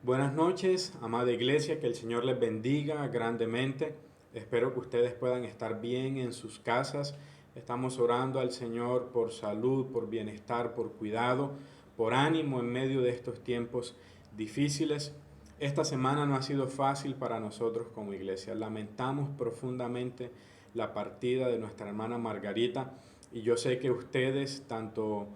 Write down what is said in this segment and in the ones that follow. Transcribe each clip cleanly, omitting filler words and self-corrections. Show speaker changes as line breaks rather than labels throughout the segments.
Buenas noches, amada iglesia, que el Señor les bendiga grandemente. Espero que ustedes puedan estar bien en sus casas. Estamos orando al Señor por salud, por bienestar, por cuidado, por ánimo en medio de estos tiempos difíciles. Esta semana no ha sido fácil para nosotros como iglesia. Lamentamos profundamente la partida de nuestra hermana Margarita y yo sé que ustedes, tanto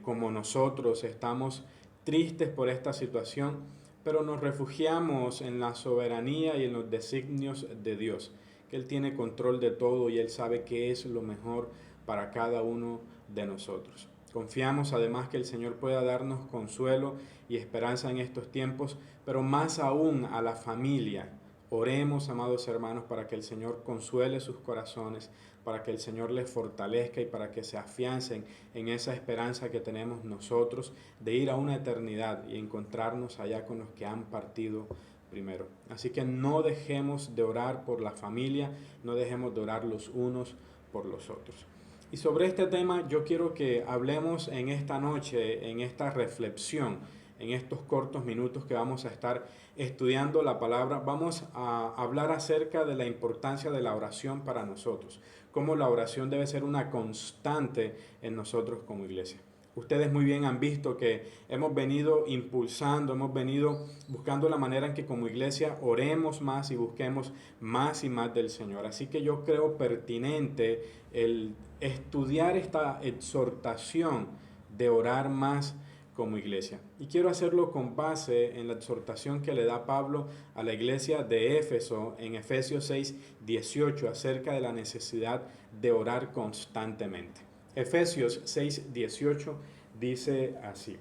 como nosotros, estamos tristes por esta situación, pero nos refugiamos en la soberanía y en los designios de Dios, que Él tiene control de todo y Él sabe qué es lo mejor para cada uno de nosotros. Confiamos además que el Señor pueda darnos consuelo y esperanza en estos tiempos, pero más aún a la familia. Oremos, amados hermanos, para que el Señor consuele sus corazones, para que el Señor les fortalezca y para que se afiancen en esa esperanza que tenemos nosotros de ir a una eternidad y encontrarnos allá con los que han partido primero. Así que no dejemos de orar por la familia, no dejemos de orar los unos por los otros. Y sobre este tema yo quiero que hablemos en esta noche, en esta reflexión, en estos cortos minutos que vamos a estar estudiando la palabra. Vamos a hablar acerca de la importancia de la oración para nosotros, cómo la oración debe ser una constante en nosotros como iglesia. Ustedes muy bien han visto que hemos venido impulsando, hemos venido buscando la manera en que como iglesia oremos más y busquemos más y más del Señor. Así que yo creo pertinente el estudiar esta exhortación de orar más como iglesia. Y quiero hacerlo con base en la exhortación que le da Pablo a la iglesia de Éfeso en Efesios 6:18 acerca de la necesidad de orar constantemente. Efesios 6:18 dice así: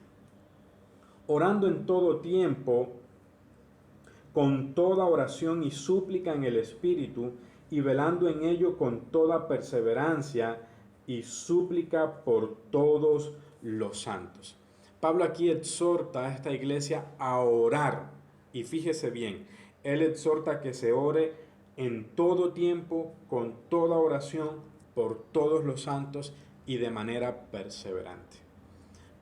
orando en todo tiempo, con toda oración y súplica en el Espíritu, y velando en ello con toda perseverancia y súplica por todos los santos. Pablo aquí exhorta a esta iglesia a orar, y fíjese bien, él exhorta que se ore en todo tiempo, con toda oración, por todos los santos y de manera perseverante.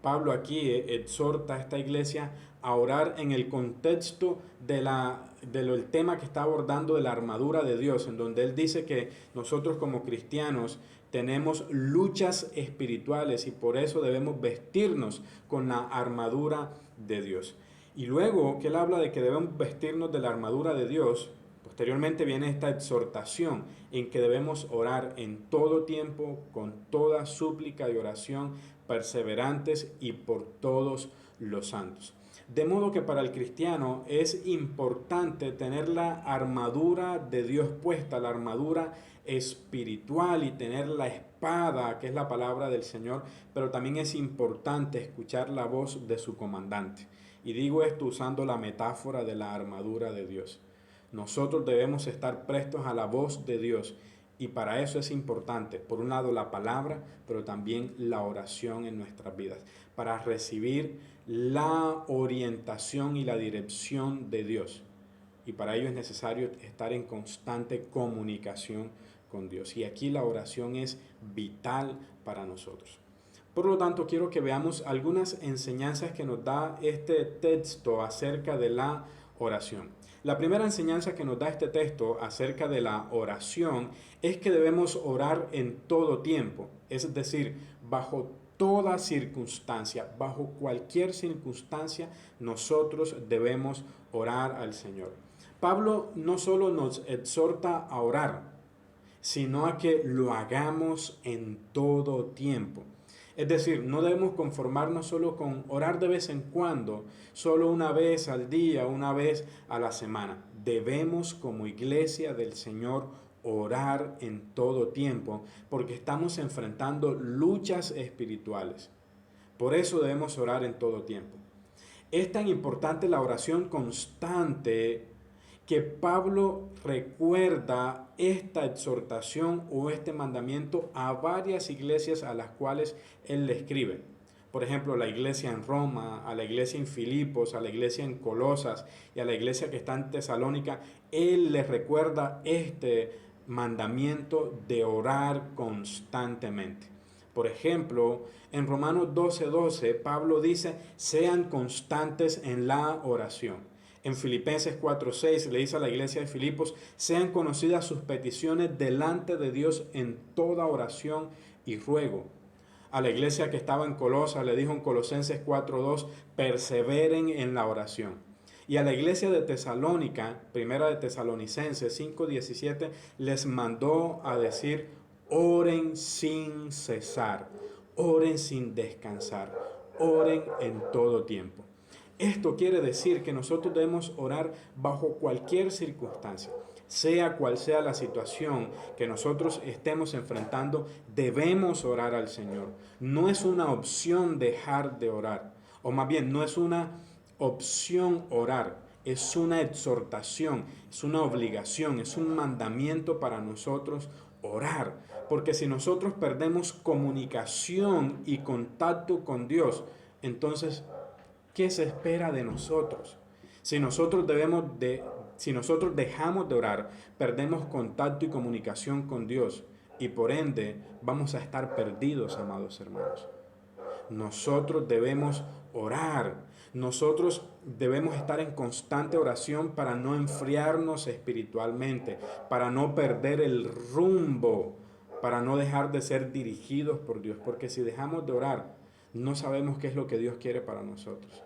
Pablo aquí exhorta a esta iglesia a orar en el contexto del tema que está abordando de la armadura de Dios, en donde él dice que nosotros como cristianos tenemos luchas espirituales y por eso debemos vestirnos con la armadura de Dios. Y luego que él habla de que debemos vestirnos de la armadura de Dios, posteriormente viene esta exhortación en que debemos orar en todo tiempo, con toda súplica y oración, perseverantes y por todos los santos. De modo que para el cristiano es importante tener la armadura de Dios puesta, la armadura espiritual y tener la espada, que es la palabra del Señor, pero también es importante escuchar la voz de su comandante. Y digo esto usando la metáfora de la armadura de Dios. Nosotros debemos estar prestos a la voz de Dios y para eso es importante, por un lado, la palabra, pero también la oración en nuestras vidas, para recibir la orientación y la dirección de Dios. Y para ello es necesario estar en constante comunicación con Dios. Y aquí la oración es vital para nosotros. Por lo tanto, quiero que veamos algunas enseñanzas que nos da este texto acerca de la oración. La primera enseñanza que nos da este texto acerca de la oración es que debemos orar en todo tiempo, es decir, bajo toda circunstancia, bajo cualquier circunstancia, nosotros debemos orar al Señor. Pablo no solo nos exhorta a orar, sino a que lo hagamos en todo tiempo. Es decir, no debemos conformarnos solo con orar de vez en cuando, solo una vez al día, una vez a la semana. Debemos como iglesia del Señor orar en todo tiempo, porque estamos enfrentando luchas espirituales. Por eso debemos orar en todo tiempo. Es tan importante la oración constante que Pablo recuerda esta exhortación o este mandamiento a varias iglesias a las cuales él le escribe. Por ejemplo, la iglesia en Roma, a la iglesia en Filipos, a la iglesia en Colosas y a la iglesia que está en Tesalónica. Él les recuerda este mandamiento de orar constantemente. Por ejemplo, en Romanos 12:12, Pablo dice, sean constantes en la oración. En Filipenses 4:6 le dice a la iglesia de Filipos, sean conocidas sus peticiones delante de Dios en toda oración y ruego. A la iglesia que estaba en Colosa le dijo en Colosenses 4:2, perseveren en la oración. Y a la iglesia de Tesalónica, primera de Tesalonicenses 5:17, les mandó a decir, oren sin cesar, oren sin descansar, oren en todo tiempo. Esto quiere decir que nosotros debemos orar bajo cualquier circunstancia. Sea cual sea la situación que nosotros estemos enfrentando, debemos orar al Señor. No es una opción dejar de orar, o más bien no es una opción orar, es una exhortación, es una obligación, es un mandamiento para nosotros orar. Porque si nosotros perdemos comunicación y contacto con Dios, entonces, ¿qué se espera de nosotros? Si nosotros si nosotros dejamos de orar, perdemos contacto y comunicación con Dios y por ende vamos a estar perdidos, amados hermanos. Nosotros debemos orar. Nosotros debemos estar en constante oración para no enfriarnos espiritualmente, para no perder el rumbo, para no dejar de ser dirigidos por Dios. Porque si dejamos de orar, no sabemos qué es lo que Dios quiere para nosotros.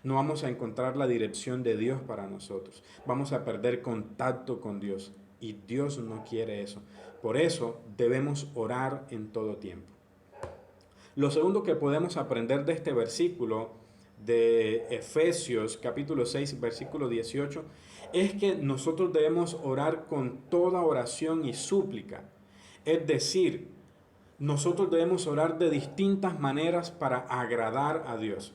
No vamos a encontrar la dirección de Dios para nosotros. Vamos a perder contacto con Dios. Y Dios no quiere eso. Por eso debemos orar en todo tiempo. Lo segundo que podemos aprender de este versículo de Efesios capítulo 6 versículo 18 es que nosotros debemos orar con toda oración y súplica. Es decir, nosotros debemos orar de distintas maneras para agradar a Dios.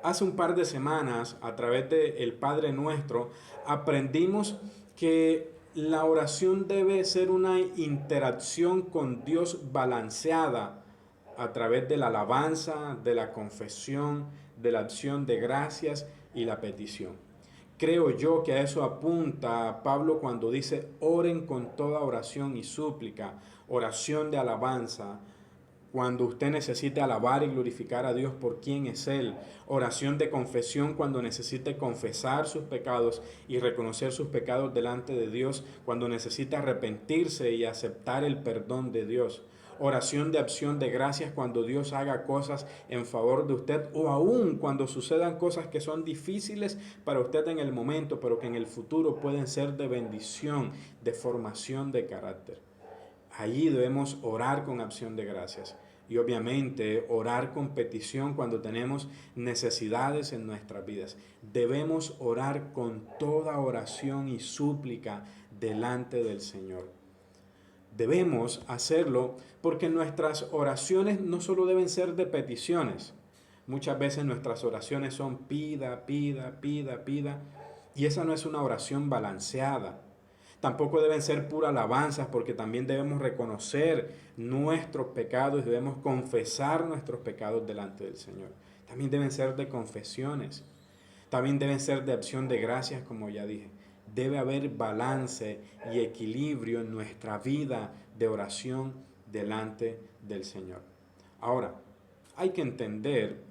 Hace un par de semanas, a través del Padre Nuestro, aprendimos que la oración debe ser una interacción con Dios balanceada a través de la alabanza, de la confesión, de la acción de gracias y la petición. Creo yo que a eso apunta Pablo cuando dice, oren con toda oración y súplica, oración de alabanza, cuando usted necesite alabar y glorificar a Dios por quién es Él. Oración de confesión cuando necesite confesar sus pecados y reconocer sus pecados delante de Dios, cuando necesite arrepentirse y aceptar el perdón de Dios. Oración de acción de gracias cuando Dios haga cosas en favor de usted o aún cuando sucedan cosas que son difíciles para usted en el momento, pero que en el futuro pueden ser de bendición, de formación de carácter. Allí debemos orar con acción de gracias y obviamente orar con petición cuando tenemos necesidades en nuestras vidas. Debemos orar con toda oración y súplica delante del Señor. Debemos hacerlo porque nuestras oraciones no solo deben ser de peticiones. Muchas veces nuestras oraciones son pida, pida, pida, pida, y esa no es una oración balanceada. Tampoco deben ser puras alabanzas porque también debemos reconocer nuestros pecados y debemos confesar nuestros pecados delante del Señor. También deben ser de confesiones. También deben ser de acción de gracias, como ya dije. Debe haber balance y equilibrio en nuestra vida de oración delante del Señor. Ahora, hay que entender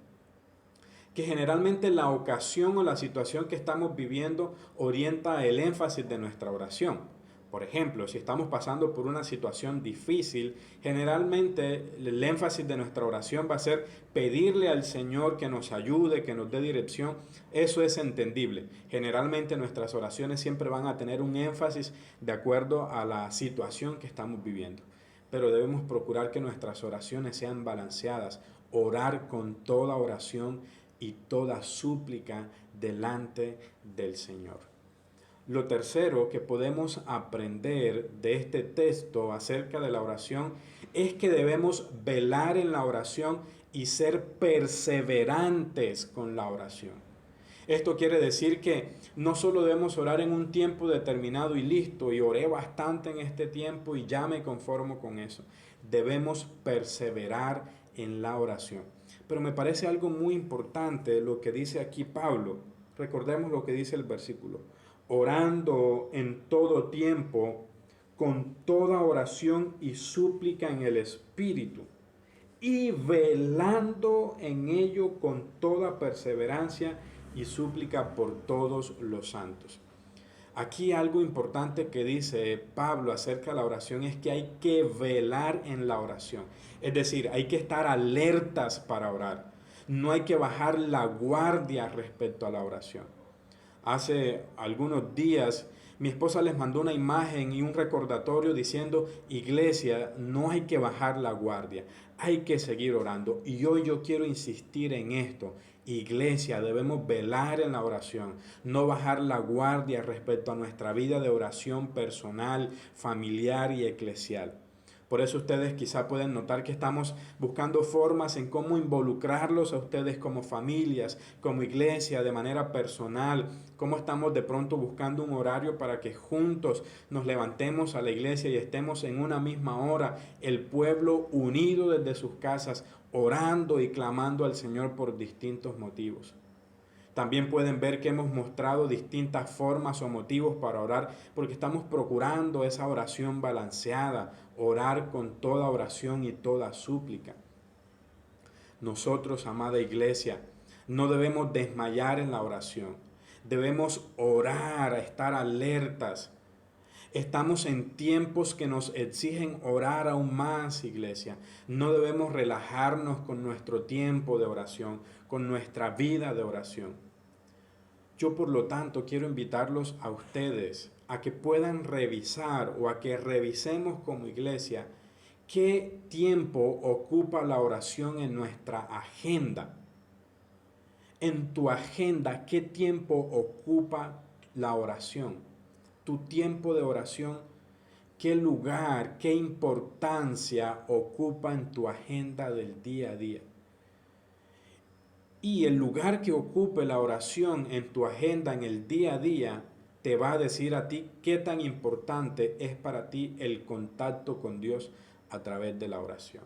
que generalmente la ocasión o la situación que estamos viviendo orienta el énfasis de nuestra oración. Por ejemplo, si estamos pasando por una situación difícil, generalmente el énfasis de nuestra oración va a ser pedirle al Señor que nos ayude, que nos dé dirección. Eso es entendible. Generalmente nuestras oraciones siempre van a tener un énfasis de acuerdo a la situación que estamos viviendo. Pero debemos procurar que nuestras oraciones sean balanceadas, orar con toda oración y toda súplica delante del Señor. Lo tercero que podemos aprender de este texto acerca de la oración es que debemos velar en la oración y ser perseverantes con la oración. Esto quiere decir que no solo debemos orar en un tiempo determinado y listo, y oré bastante en este tiempo y ya me conformo con eso. Debemos perseverar en la oración. Pero me parece algo muy importante lo que dice aquí Pablo. Recordemos lo que dice el versículo. Orando en todo tiempo, con toda oración y súplica en el Espíritu, y velando en ello con toda perseverancia y súplica por todos los santos. Aquí algo importante que dice Pablo acerca de la oración es que hay que velar en la oración. Es decir, hay que estar alertas para orar. No hay que bajar la guardia respecto a la oración. Hace algunos días mi esposa les mandó una imagen y un recordatorio diciendo, iglesia, no hay que bajar la guardia, hay que seguir orando. Y hoy yo quiero insistir en esto. Iglesia, debemos velar en la oración, no bajar la guardia respecto a nuestra vida de oración personal, familiar y eclesial. Por eso ustedes quizá pueden notar que estamos buscando formas en cómo involucrarlos a ustedes como familias, como iglesia, de manera personal, cómo estamos de pronto buscando un horario para que juntos nos levantemos a la iglesia y estemos en una misma hora, el pueblo unido desde sus casas, orando y clamando al Señor por distintos motivos. También pueden ver que hemos mostrado distintas formas o motivos para orar, porque estamos procurando esa oración balanceada, orar con toda oración y toda súplica. Nosotros, amada iglesia, no debemos desmayar en la oración. Debemos orar, estar alertas. Estamos en tiempos que nos exigen orar aún más, iglesia. No debemos relajarnos con nuestro tiempo de oración, con nuestra vida de oración. Yo, por lo tanto, quiero invitarlos a ustedes a que puedan revisar o a que revisemos como iglesia qué tiempo ocupa la oración en nuestra agenda. En tu agenda, ¿qué tiempo ocupa la oración? Tu tiempo de oración, ¿qué lugar, qué importancia ocupa en tu agenda del día a día? Y el lugar que ocupe la oración en tu agenda en el día a día te va a decir a ti qué tan importante es para ti el contacto con Dios a través de la oración.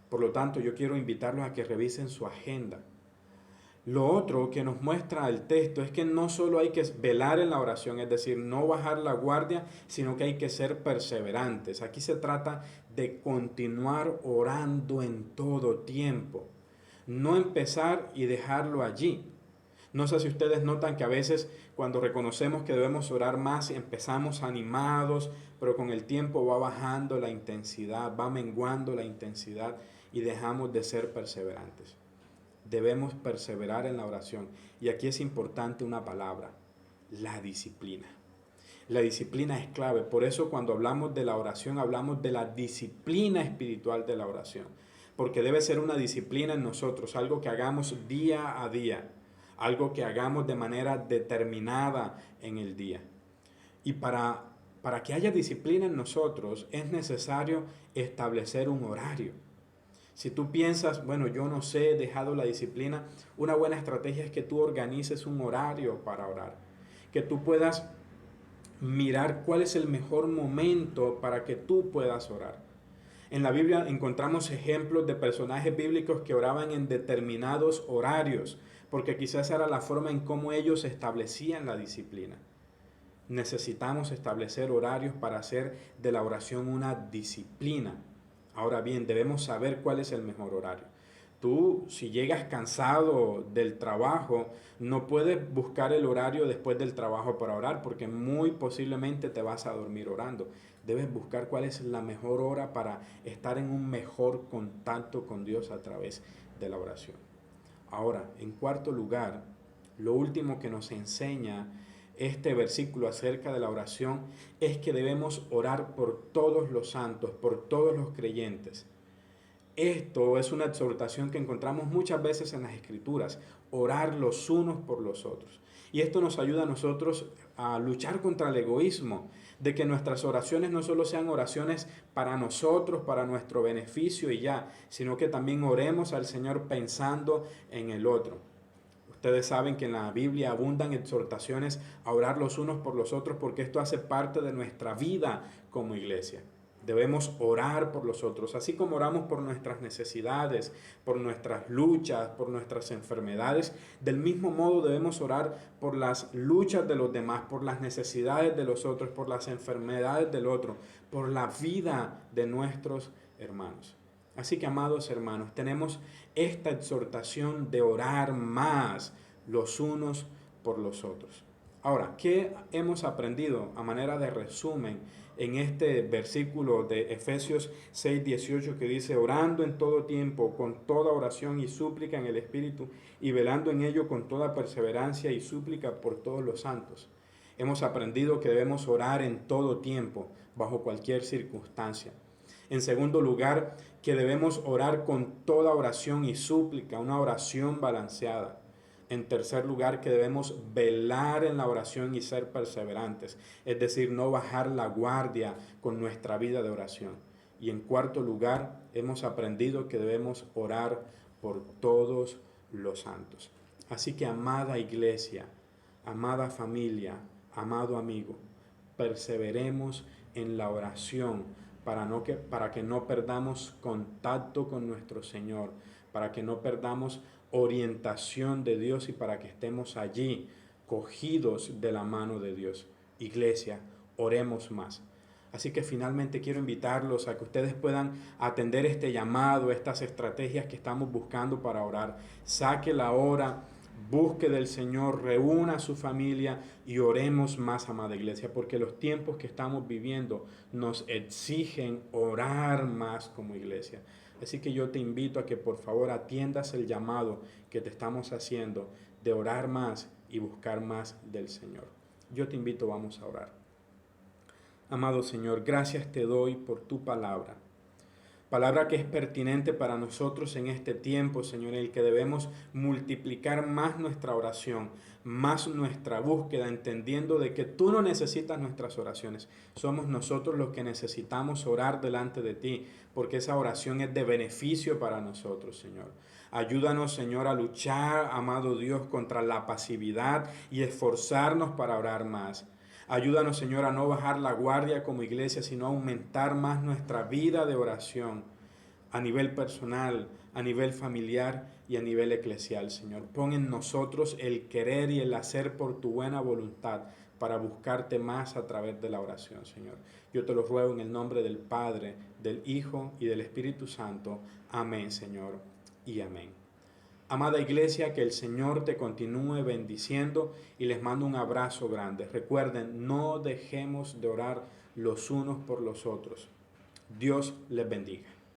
Por lo tanto, yo quiero invitarlos a que revisen su agenda. Lo otro que nos muestra el texto es que no solo hay que velar en la oración, es decir, no bajar la guardia, sino que hay que ser perseverantes. Aquí se trata de continuar orando en todo tiempo. No empezar y dejarlo allí. No sé si ustedes notan que a veces cuando reconocemos que debemos orar más, empezamos animados, pero con el tiempo va bajando la intensidad, va menguando la intensidad y dejamos de ser perseverantes. Debemos perseverar en la oración. Y aquí es importante una palabra, la disciplina. La disciplina es clave. Por eso cuando hablamos de la oración, hablamos de la disciplina espiritual de la oración. Porque debe ser una disciplina en nosotros, algo que hagamos día a día, algo que hagamos de manera determinada en el día. Y para que haya disciplina en nosotros es necesario establecer un horario. Si tú piensas, bueno, yo no sé, he dejado la disciplina, una buena estrategia es que tú organices un horario para orar, que tú puedas mirar cuál es el mejor momento para que tú puedas orar. En la Biblia encontramos ejemplos de personajes bíblicos que oraban en determinados horarios, porque quizás era la forma en cómo ellos establecían la disciplina. Necesitamos establecer horarios para hacer de la oración una disciplina. Ahora bien, debemos saber cuál es el mejor horario. Tú, si llegas cansado del trabajo, no puedes buscar el horario después del trabajo para orar, porque muy posiblemente te vas a dormir orando. Debes buscar cuál es la mejor hora para estar en un mejor contacto con Dios a través de la oración. Ahora, en cuarto lugar, lo último que nos enseña este versículo acerca de la oración es que debemos orar por todos los santos, por todos los creyentes. Esto es una exhortación que encontramos muchas veces en las Escrituras, orar los unos por los otros. Y esto nos ayuda a nosotros a luchar contra el egoísmo, de que nuestras oraciones no solo sean oraciones para nosotros, para nuestro beneficio y ya, sino que también oremos al Señor pensando en el otro. Ustedes saben que en la Biblia abundan exhortaciones a orar los unos por los otros porque esto hace parte de nuestra vida como iglesia. Debemos orar por los otros, así como oramos por nuestras necesidades, por nuestras luchas, por nuestras enfermedades. Del mismo modo debemos orar por las luchas de los demás, por las necesidades de los otros, por las enfermedades del otro, por la vida de nuestros hermanos. Así que, amados hermanos, tenemos esta exhortación de orar más los unos por los otros. Ahora, ¿qué hemos aprendido a manera de resumen en este versículo de Efesios 6:18 que dice, orando en todo tiempo, con toda oración y súplica en el Espíritu, y velando en ello con toda perseverancia y súplica por todos los santos? Hemos aprendido que debemos orar en todo tiempo, bajo cualquier circunstancia. En segundo lugar, que debemos orar con toda oración y súplica, una oración balanceada. En tercer lugar, que debemos velar en la oración y ser perseverantes, es decir, no bajar la guardia con nuestra vida de oración. Y en cuarto lugar, hemos aprendido que debemos orar por todos los santos. Así que, amada iglesia, amada familia, amado amigo, perseveremos en la oración para que no perdamos contacto con nuestro Señor, para que no perdamos orientación de Dios y para que estemos allí cogidos de la mano de Dios. Iglesia, oremos más. Así que finalmente quiero invitarlos a que ustedes puedan atender este llamado, estas estrategias que estamos buscando para orar. Saque la hora, busque del Señor, reúna a su familia y oremos más, amada iglesia, porque los tiempos que estamos viviendo nos exigen orar más como iglesia. Así que yo te invito a que por favor atiendas el llamado que te estamos haciendo de orar más y buscar más del Señor. Yo te invito, vamos a orar. Amado Señor, gracias te doy por tu palabra. Palabra que es pertinente para nosotros en este tiempo, Señor, en el que debemos multiplicar más nuestra oración, más nuestra búsqueda, entendiendo de que tú no necesitas nuestras oraciones. Somos nosotros los que necesitamos orar delante de ti, porque esa oración es de beneficio para nosotros, Señor. Ayúdanos, Señor, a luchar, amado Dios, contra la pasividad y esforzarnos para orar más. Ayúdanos, Señor, a no bajar la guardia como iglesia, sino a aumentar más nuestra vida de oración a nivel personal, a nivel familiar y a nivel eclesial, Señor. Pon en nosotros el querer y el hacer por tu buena voluntad para buscarte más a través de la oración, Señor. Yo te lo ruego en el nombre del Padre, del Hijo y del Espíritu Santo. Amén, Señor, y amén. Amada iglesia, que el Señor te continúe bendiciendo y les mando un abrazo grande. Recuerden, no dejemos de orar los unos por los otros. Dios les bendiga.